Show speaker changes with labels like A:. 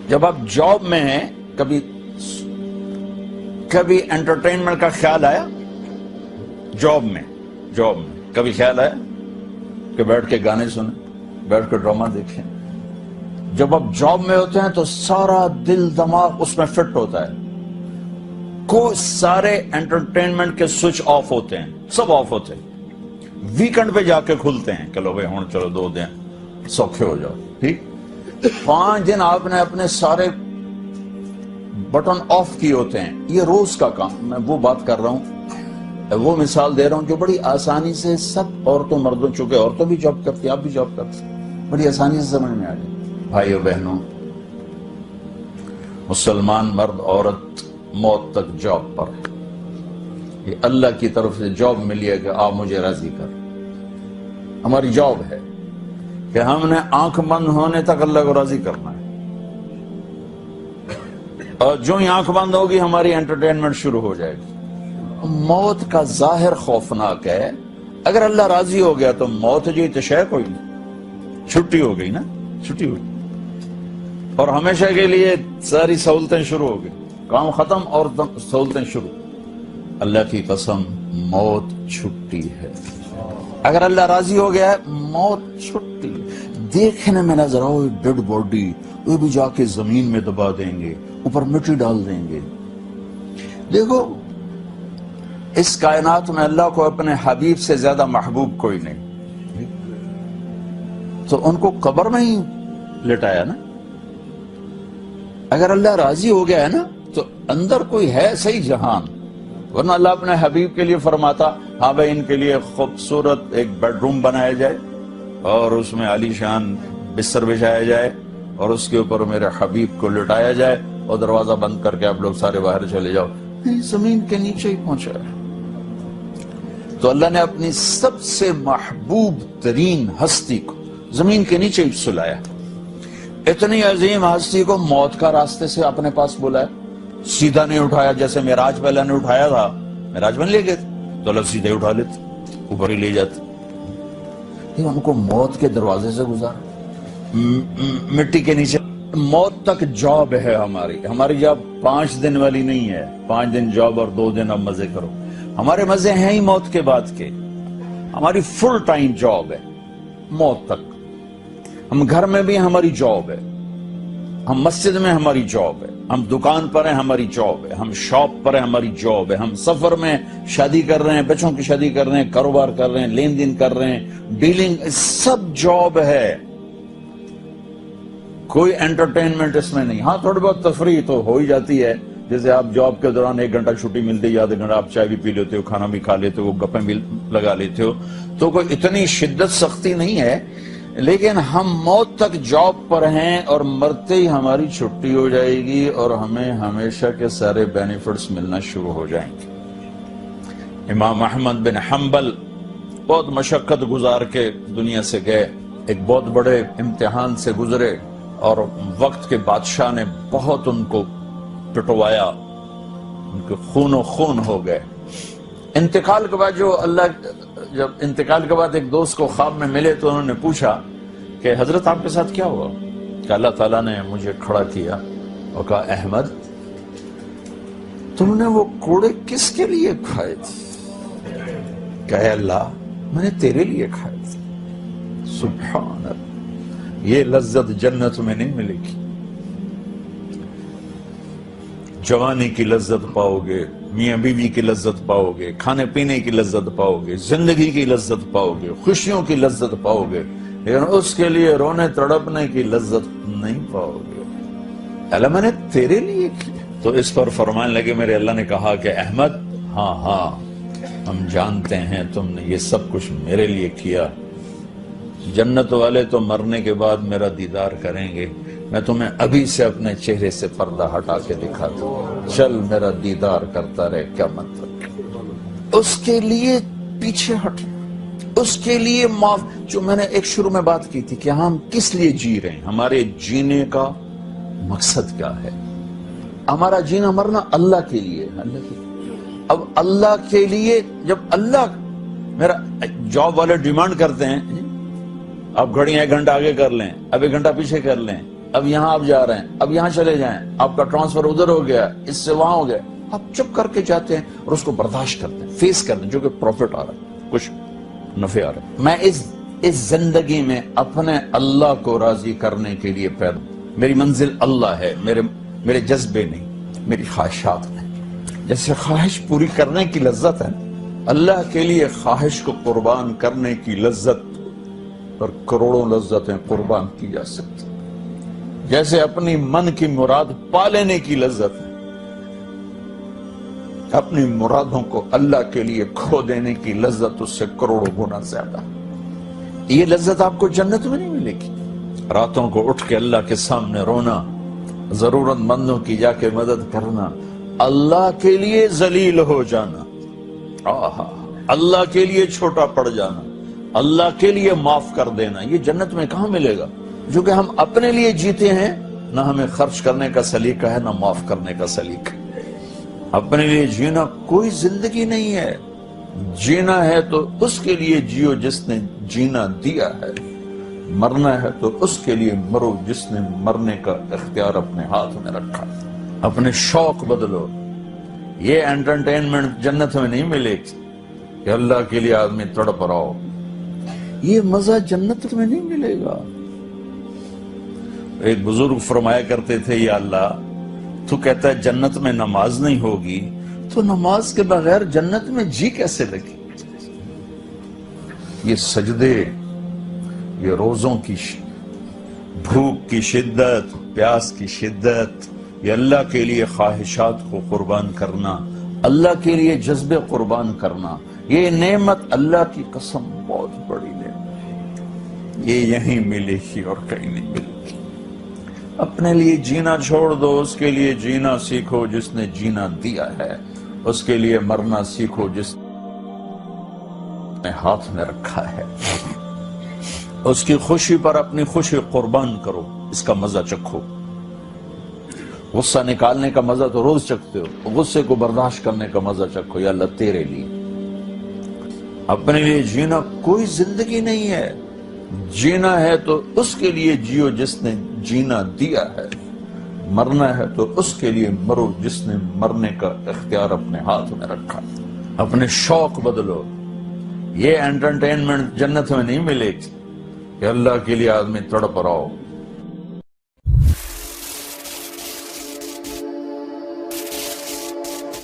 A: جب آپ جاب میں ہیں کبھی انٹرٹینمنٹ کا خیال آیا؟ جاب میں کبھی خیال آیا کہ بیٹھ کے گانے سنیں، بیٹھ کے ڈرامہ دیکھیں؟ جب آپ جاب میں ہوتے ہیں تو سارا دل دماغ اس میں فٹ ہوتا ہے، کوئی سارے انٹرٹینمنٹ کے سوئچ آف ہوتے ہیں، سب آف ہوتے ہیں، ویکنڈ پہ جا کے کھلتے ہیں کہ لو بھائی ہوں چلو 2 دن سوکھے ہو جاؤ، ٹھیک 5 دن آپ نے اپنے سارے بٹن آف کیے ہوتے ہیں۔ یہ روز کا کام، میں وہ بات کر رہا ہوں، وہ مثال دے رہا ہوں جو بڑی آسانی سے سب عورتوں مردوں، چونکہ عورتوں بھی جاب کرتی، آپ بھی جاب کرتے، بڑی آسانی سے سمجھ میں آ جائے۔ بھائیو بہنوں، مسلمان مرد عورت موت تک جاب پر ہے۔ یہ اللہ کی طرف سے جاب ملی ہے کہ آپ مجھے راضی کر، ہماری جاب ہے کہ ہم نے آنکھ بند ہونے تک اللہ کو راضی کرنا ہے، اور جو ہی آنکھ بند ہوگی ہماری انٹرٹینمنٹ شروع ہو جائے گی۔ موت کا ظاہر خوفناک ہے، اگر اللہ راضی ہو گیا تو موت جو تو شے کوئی نہیں، چھٹی ہو گئی نا، چھٹی ہو گئی اور ہمیشہ کے لیے ساری سہولتیں شروع ہو گئی، کام ختم اور سہولتیں شروع۔ اللہ کی قسم موت چھٹی ہے، اگر اللہ راضی ہو گیا ہے موت چھٹی۔ دیکھنے میں نظر آؤ ڈیڈ باڈی، وہ بھی جا کے زمین میں دبا دیں گے، اوپر مٹی ڈال دیں گے۔ دیکھو اس کائنات میں اللہ کو اپنے حبیب سے زیادہ محبوب کوئی نہیں، تو ان کو قبر میں ہی لٹایا نا۔ اگر اللہ راضی ہو گیا ہے نا تو اندر کوئی ہے صحیح جہان، ورنہ اللہ اپنے حبیب کے لیے فرماتا ہاں بھائی ان کے لیے خوبصورت ایک بیڈ روم بنایا جائے اور اس میں عالی شان بستر بچھایا جائے اور اس کے اوپر میرے حبیب کو لٹایا جائے اور دروازہ بند کر کے آپ لوگ سارے باہر چلے جاؤ۔ زمین کے نیچے ہی پہنچا ہے۔ تو اللہ نے اپنی سب سے محبوب ترین ہستی کو زمین کے نیچے ہی سلایا، اتنی عظیم ہستی کو موت کا راستے سے اپنے پاس بلایا، سیدھا نہیں اٹھایا جیسے معراج پہ اللہ نے اٹھایا تھا، معراج میں لے گئے تو اللہ سیدھے اٹھا لیتے، اوپر ہی لے جاتے۔ ان کو موت کے دروازے سے گزارا، مٹی کے نیچے۔ موت تک جاب ہے ہماری جاب 5 دن والی نہیں ہے، 5 دن جاب اور 2 دن اب مزے کرو۔ ہمارے مزے ہیں ہی موت کے بعد کے، ہماری فل ٹائم جاب ہے موت تک۔ ہم گھر میں بھی ہماری جاب ہے، ہم مسجد میں ہماری جاب ہے، ہم دکان پر ہیں ہماری جاب ہے، ہم شاپ پر ہیں ہماری جاب ہے، ہم سفر میں شادی کر رہے ہیں، بچوں کی شادی کر رہے ہیں، کاروبار کر رہے ہیں، لین دین کر رہے ہیں، ڈیلنگ، سب جاب ہے، کوئی انٹرٹینمنٹ اس میں نہیں۔ ہاں تھوڑی بہت تفریح تو ہو ہی جاتی ہے، جیسے آپ جاب کے دوران 1 گھنٹہ چھٹی ملتی ہے، آدھا گھنٹہ آپ چائے بھی پی لیتے ہو، کھانا بھی کھا لیتے ہو، گپیں بھی لگا لیتے ہو، تو کوئی اتنی شدت سختی نہیں ہے، لیکن ہم موت تک جاب پر ہیں اور مرتے ہی ہماری چھٹی ہو جائے گی اور ہمیں ہمیشہ کے سارے بینیفٹس ملنا شروع ہو جائیں گے۔ امام احمد بن حنبل بہت مشقت گزار کے دنیا سے گئے، ایک بہت بڑے امتحان سے گزرے اور وقت کے بادشاہ نے بہت ان کو پٹوایا، ان کے خون و خون ہو گئے۔ انتقال کے بعد جب انتقال کے بعد ایک دوست کو خواب میں ملے تو انہوں نے پوچھا کہ حضرت آپ کے ساتھ کیا ہوا؟ کہ اللہ تعالیٰ نے مجھے کھڑا کیا اور کہا احمد تم نے وہ کوڑے کس کے لیے کھائے تھے؟ کہے اللہ میں نے تیرے لیے کھائے تھے۔ سبحان اللہ، یہ لذت جنت میں نہیں ملے گی۔ جوانی کی لذت پاؤ گے، میاں بیوی کی لذت پاؤ گے، کھانے پینے کی لذت پاؤ گے، زندگی کی لذت پاؤ گے، خوشیوں کی لذت پاؤ گے، لیکن اس کے لیے رونے تڑپنے کی لذت نہیں پاؤ گے۔ اللہ میں نے تیرے لیے کیا۔ تو اس پر فرمانے لگے میرے اللہ نے کہا کہ احمد ہاں ہم جانتے ہیں تم نے یہ سب کچھ میرے لیے کیا۔ جنت والے تو مرنے کے بعد میرا دیدار کریں گے، میں تمہیں ابھی سے اپنے چہرے سے پردہ ہٹا کے دکھاتا ہوں، چل میرا دیدار کرتا رہے۔ کیا مطلب؟ اس کے لیے پیچھے ہٹ، اس کے لیے معاف۔ جو میں نے ایک شروع میں بات کی تھی کہ ہم کس لیے جی رہے ہیں، ہمارے جینے کا مقصد کیا ہے؟ ہمارا جینا مرنا اللہ کے لیے، اللہ کے لیے۔ اب اللہ کے لیے جب اللہ میرا جاب والے ڈیمانڈ کرتے ہیں آپ گھڑیاں 1 گھنٹہ آگے کر لیں، اب 1 گھنٹہ پیچھے کر لیں، اب یہاں آپ جا رہے ہیں، اب یہاں چلے جائیں، آپ کا ٹرانسفر ادھر ہو گیا، اس سے وہاں ہو گیا، آپ چپ کر کے جاتے ہیں اور اس کو برداشت کرتے ہیں، فیس کرتے ہیں، جو کہ پروفٹ آ رہا ہے، کچھ نفع آ رہا ہے۔ میں اس زندگی میں اپنے اللہ کو راضی کرنے کے لیے پیدا، میری منزل اللہ ہے، میرے جذبے نہیں، میری خواہشات نہیں۔ جیسے خواہش پوری کرنے کی لذت ہے، اللہ کے لیے خواہش کو قربان کرنے کی لذت پر کروڑوں لذتیں قربان کی جا سکتی، جیسے اپنی من کی مراد پا لینے کی لذت ہے، اپنی مرادوں کو اللہ کے لیے کھو دینے کی لذت اس سے کروڑوں گنا زیادہ۔ یہ لذت آپ کو جنت میں نہیں ملے گی۔ راتوں کو اٹھ کے اللہ کے سامنے رونا، ضرورت مندوں کی جا کے مدد کرنا، اللہ کے لیے ذلیل ہو جانا، اللہ کے لیے چھوٹا پڑ جانا، اللہ کے لیے معاف کر دینا، یہ جنت میں کہاں ملے گا؟ جو کہ ہم اپنے لیے جیتے ہیں، نہ ہمیں خرچ کرنے کا سلیقہ ہے، نہ معاف کرنے کا سلیقہ۔ اپنے لیے جینا کوئی زندگی نہیں ہے، جینا ہے تو اس کے لیے جیو جس نے جینا دیا ہے، مرنا ہے تو اس کے لیے مرو جس نے مرنے کا اختیار اپنے ہاتھ میں رکھا۔ اپنے شوق بدلو، یہ انٹرٹینمنٹ جنت میں نہیں ملے گی کہ اللہ کے لیے آدمی تڑپ رہا ہو، یہ مزہ جنت میں نہیں ملے گا۔ ایک بزرگ فرمایا کرتے تھے، یا اللہ تو کہتا ہے جنت میں نماز نہیں ہوگی، تو نماز کے بغیر جنت میں جی کیسے لگی؟ یہ سجدے، یہ روزوں کی بھوک کی شدت، پیاس کی شدت، یہ اللہ کے لیے خواہشات کو قربان کرنا، اللہ کے لیے جذبے قربان کرنا، یہ نعمت اللہ کی قسم بہت بڑی نعمت، یہ یہیں ملے گی اور کہیں نہیں ملے گی۔ اپنے لیے جینا چھوڑ دو، اس کے لیے جینا سیکھو جس نے جینا دیا ہے، اس کے لیے مرنا سیکھو جس نے ہاتھ میں رکھا ہے، اس کی خوشی پر اپنی خوشی قربان کرو، اس کا مزہ چکھو۔ غصہ نکالنے کا مزہ تو روز چکھتے ہو، غصے کو برداشت کرنے کا مزہ چکھو، یا اللہ تیرے لیے۔ اپنے لیے جینا کوئی زندگی نہیں ہے، جینا ہے تو اس کے لیے جیو جس نے جینا دیا ہے، مرنا ہے تو اس کے لیے مرو جس نے مرنے کا اختیار اپنے ہاتھ میں رکھا۔ اپنے شوق بدلو، یہ انٹرٹینمنٹ جنت میں نہیں ملے گی کہ اللہ کے لیے آدمی تڑپ رہا ہو،